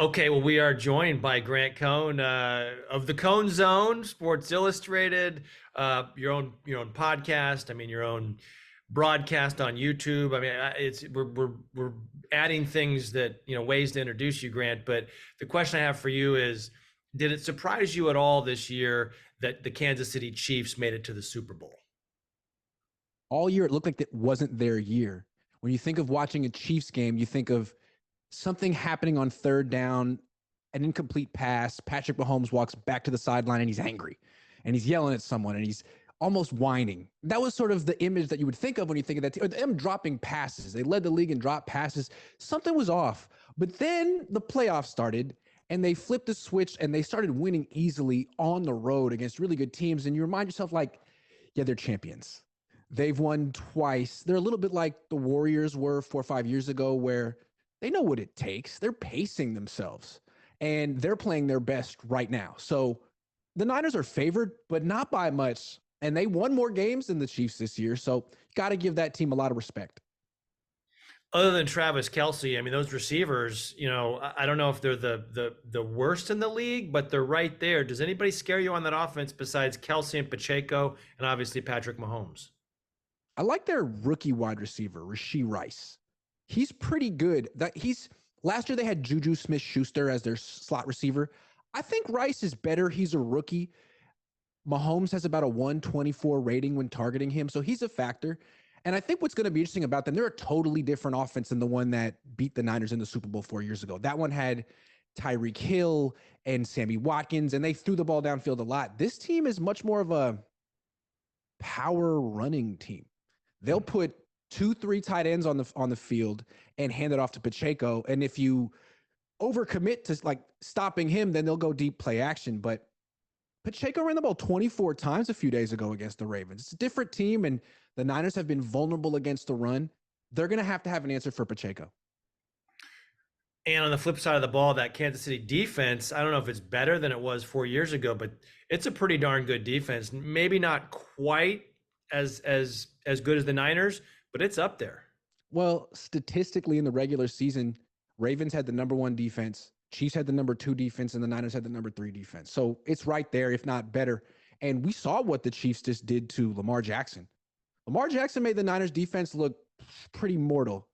Okay, well, we are joined by Grant Cohn of the Cohn Zone, Sports Illustrated, your own podcast. I mean, your own broadcast on YouTube. I mean, it's we're adding things that ways to introduce you, Grant. But the question I have for you is, did it surprise you at all this year that the Kansas City Chiefs made it to the Super Bowl? All year it looked like that wasn't their year. When you think of watching a Chiefs game, you think of something happening on third down, an incomplete pass. Patrick Mahomes walks back to the sideline and he's angry and he's yelling at someone and he's almost whining. That was sort of the image that you would think of when you think of that team. Or them dropping passes. They led the league in drop passes. Something was off. But then the playoffs started and they flipped the switch and they started winning easily on the road against really good teams. And you remind yourself, like, yeah, they're champions. They've won twice. They're a little bit like the Warriors were 4 or 5 years ago, where they know what it takes. They're pacing themselves and they're playing their best right now. So the Niners are favored, but not by much. And they won more games than the Chiefs this year. So got to give that team a lot of respect. Other than Travis Kelsey, I mean, those receivers, I don't know if they're the worst in the league, but they're right there. Does anybody scare you on that offense besides Kelsey and Pacheco and obviously Patrick Mahomes? I like their rookie wide receiver, Rashee Rice. He's pretty good. He's last year they had Juju Smith-Schuster as their slot receiver. I think Rice is better. He's a rookie. Mahomes has about a 124 rating when targeting him, so he's a factor. And I think what's going to be interesting about them, they're a totally different offense than the one that beat the Niners in the Super Bowl 4 years ago. That one had Tyreek Hill and Sammy Watkins, and they threw the ball downfield a lot. This team is much more of a power running team. They'll put 2, 3 tight ends on the field and hand it off to Pacheco. And if you overcommit to like stopping him, then they'll go deep play action. But Pacheco ran the ball 24 times a few days ago against the Ravens. It's a different team, and the Niners have been vulnerable against the run. They're going to have an answer for Pacheco. And on the flip side of the ball, that Kansas City defense, I don't know if it's better than it was 4 years ago, but it's a pretty darn good defense. Maybe not quite as good as the Niners, but it's up there. Well, statistically in the regular season, Ravens had the number 1 defense, Chiefs had the number 2 defense, and the Niners had the number 3 defense. So it's right there, if not better. And we saw what the Chiefs just did to Lamar Jackson. Lamar Jackson made the Niners defense look pretty mortal.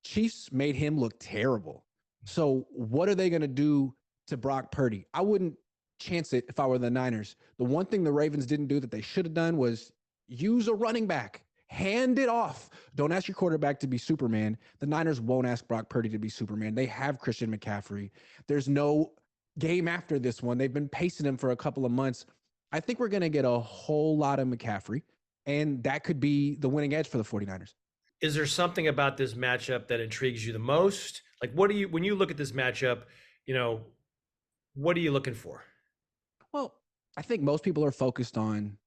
Chiefs made him look terrible. So what are they going to do to Brock Purdy? I wouldn't chance it if I were the Niners. The one thing the Ravens didn't do that they should have done was use a running back. Hand it off. Don't ask your quarterback to be Superman. The Niners won't ask Brock Purdy to be Superman. They have Christian McCaffrey. There's no game after this one. They've been pacing him for a couple of months. I think we're going to get a whole lot of McCaffrey, and that could be the winning edge for the 49ers. Is there something about this matchup that intrigues you the most? Like, when you look at this matchup, what are you looking for? Well, I think most people are focused on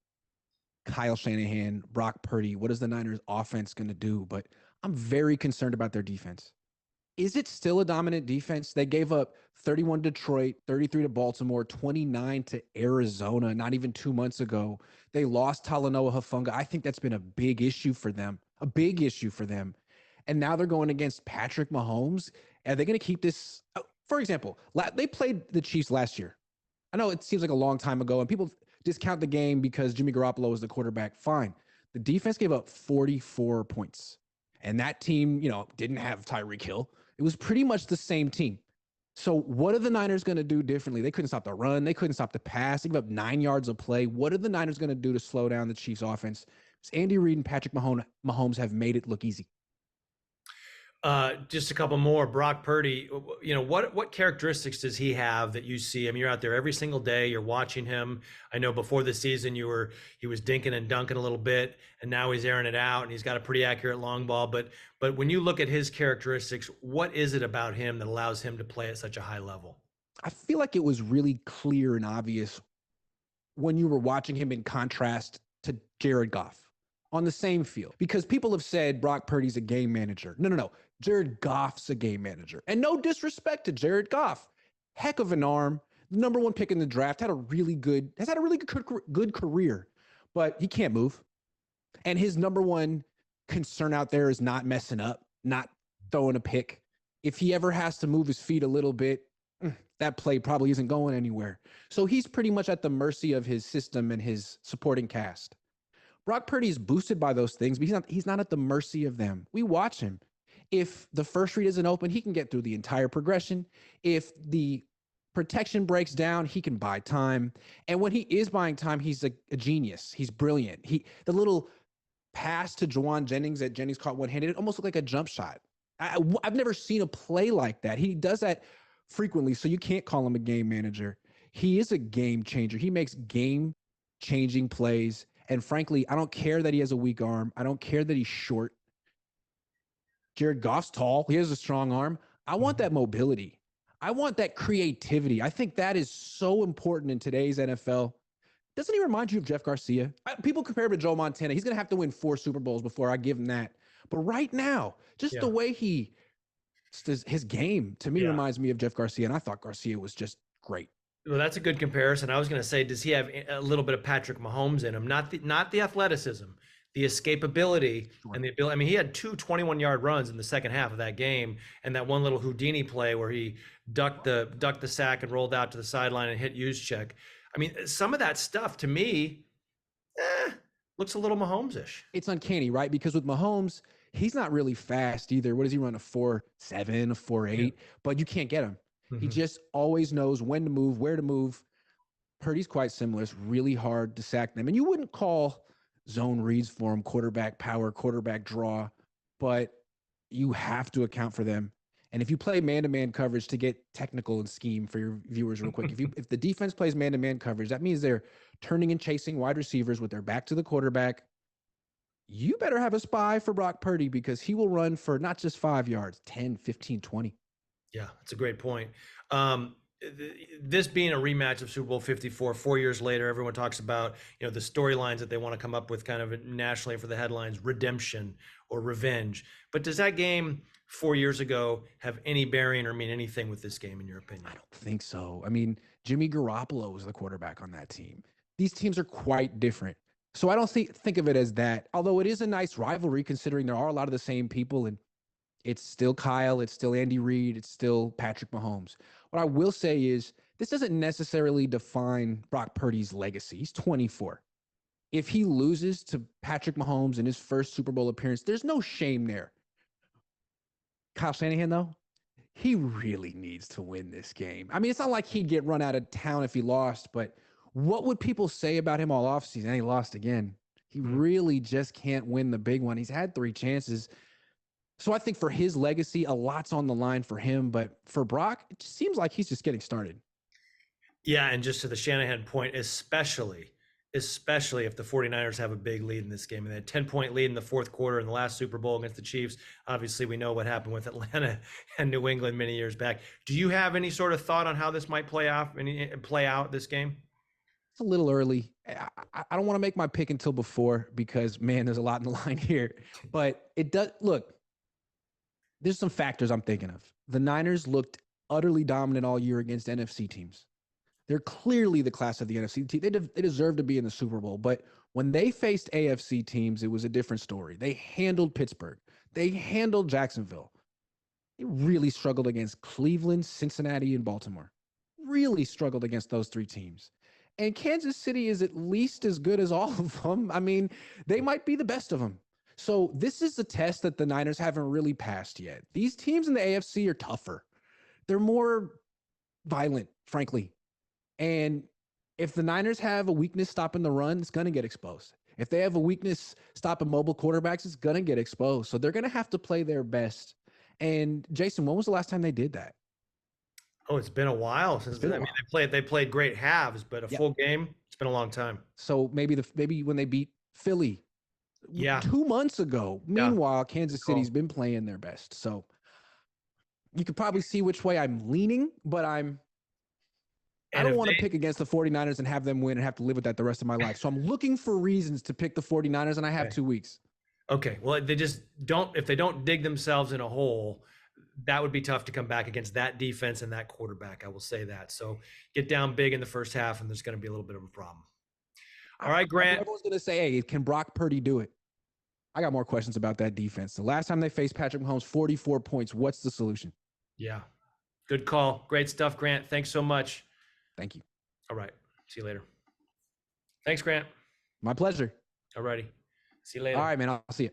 Kyle Shanahan, Brock Purdy. What is the Niners offense going to do? But I'm very concerned about their defense. Is it still a dominant defense? They gave up 31 to Detroit, 33 to Baltimore, 29 to Arizona not even 2 months ago. They lost Talanoa Hufanga. I think that's been a big issue for them, a big issue for them. And now they're going against Patrick Mahomes. Are they going to keep this? For example, they played the Chiefs last year. I know it seems like a long time ago, and people discount the game because Jimmy Garoppolo was the quarterback. Fine. The defense gave up 44 points. And that team, didn't have Tyreek Hill. It was pretty much the same team. So what are the Niners going to do differently? They couldn't stop the run. They couldn't stop the pass. They gave up 9 yards of play. What are the Niners going to do to slow down the Chiefs offense? Because Andy Reid and Patrick Mahomes have made it look easy. Just a couple more. Brock Purdy, what characteristics does he have that you see? I mean, you're out there every single day. You're watching him. I know before the season he was dinking and dunking a little bit, and now he's airing it out, and he's got a pretty accurate long ball. But when you look at his characteristics, what is it about him that allows him to play at such a high level? I feel like it was really clear and obvious when you were watching him in contrast to Jared Goff on the same field, because people have said Brock Purdy's a game manager. No. Jared Goff's a game manager. And no disrespect to Jared Goff. Heck of an arm. The number 1 pick in the draft, has had a really good career, but he can't move. And his number 1 concern out there is not messing up, not throwing a pick. If he ever has to move his feet a little bit, that play probably isn't going anywhere. So he's pretty much at the mercy of his system and his supporting cast. Brock Purdy is boosted by those things, but he's not at the mercy of them. We watch him. If the first read isn't open, he can get through the entire progression. If the protection breaks down, he can buy time. And when he is buying time, he's a genius. He's brilliant. The little pass to Juwan Jennings that Jennings caught one-handed, it almost looked like a jump shot. I've never seen a play like that. He does that frequently, so you can't call him a game manager. He is a game changer. He makes game-changing plays. And frankly, I don't care that he has a weak arm. I don't care that he's short. Jared Goff's tall. He has a strong arm. I want that mobility. I want that creativity. I think that is so important in today's NFL. Doesn't he remind you of Jeff Garcia? People compare him to Joe Montana. He's going to have to win 4 Super Bowls before I give him that. But right now, just the way his game to me reminds me of Jeff Garcia. And I thought Garcia was just great. Well, that's a good comparison. I was going to say, does he have a little bit of Patrick Mahomes in him? Not the athleticism, the escapability and the ability. I mean, he had 2 21-yard runs in the second half of that game, and that one little Houdini play where he ducked the sack and rolled out to the sideline and hit Juszczyk. I mean, some of that stuff to me looks a little Mahomes-ish. It's uncanny, right? Because with Mahomes, he's not really fast either. What does he run? A 4.7, a 4.8, yeah. But you can't get him. He just always knows when to move, where to move. Purdy's quite similar. It's really hard to sack them. And you wouldn't call zone reads for him, quarterback power, quarterback draw, but you have to account for them. And if you play man-to-man coverage, to get technical and scheme for your viewers real quick, if the defense plays man-to-man coverage, that means they're turning and chasing wide receivers with their back to the quarterback. You better have a spy for Brock Purdy because he will run for not just 5 yards, 10, 15, 20. Yeah, that's a great point. This being a rematch of Super Bowl 54, 4 years later, everyone talks about, the storylines that they want to come up with kind of nationally for the headlines, redemption or revenge. But does that game 4 years ago have any bearing or mean anything with this game, in your opinion? I don't think so. I mean, Jimmy Garoppolo was the quarterback on that team. These teams are quite different. So I don't think of it as that, although it is a nice rivalry considering there are a lot of the same people, and it's still Kyle, it's still Andy Reid, it's still Patrick Mahomes. What I will say is this doesn't necessarily define Brock Purdy's legacy. He's 24. If he loses to Patrick Mahomes in his first Super Bowl appearance, there's no shame there. Kyle Shanahan, though, he really needs to win this game. I mean, it's not like he'd get run out of town if he lost, but what would people say about him all offseason? And he lost again. He really just can't win the big one. He's had 3 chances. So I think for his legacy, a lot's on the line for him. But for Brock, it just seems like he's just getting started. Yeah, and just to the Shanahan point, especially if the 49ers have a big lead in this game. And they had a 10-point lead in the fourth quarter in the last Super Bowl against the Chiefs. Obviously, we know what happened with Atlanta and New England many years back. Do you have any sort of thought on how this might play out this game? It's a little early. I don't want to make my pick until before because, man, there's a lot in the line here. But it does – look, there's some factors I'm thinking of. The Niners looked utterly dominant all year against NFC teams. They're clearly the class of the NFC team. They deserve to be in the Super Bowl. But when they faced AFC teams, it was a different story. They handled Pittsburgh. They handled Jacksonville. They really struggled against Cleveland, Cincinnati, and Baltimore. Really struggled against those 3 teams. And Kansas City is at least as good as all of them. I mean, they might be the best of them. So this is a test that the Niners haven't really passed yet. These teams in the AFC are tougher. They're more violent, frankly. And if the Niners have a weakness stopping the run, it's going to get exposed. If they have a weakness stopping mobile quarterbacks, it's going to get exposed. So they're going to have to play their best. And Jason, when was the last time they did that? Oh, it's been a while since they played great halves, but a full game, it's been a long time. So maybe when they beat Philly 2 months ago. Meanwhile, Kansas City's been playing their best. So you could probably see which way I'm leaning, but I don't want to pick against the 49ers and have them win and have to live with that the rest of my life. So I'm looking for reasons to pick the 49ers, and I have 2 weeks. Okay. Well, if they don't dig themselves in a hole, that would be tough to come back against that defense and that quarterback. I will say that. So get down big in the first half, and there's going to be a little bit of a problem. All right, Grant. Everyone's going to say, hey, can Brock Purdy do it? I got more questions about that defense. The last time they faced Patrick Mahomes, 44 points. What's the solution? Yeah. Good call. Great stuff, Grant. Thanks so much. Thank you. All right. See you later. Thanks, Grant. My pleasure. All righty. See you All later. right, man. I'll see you.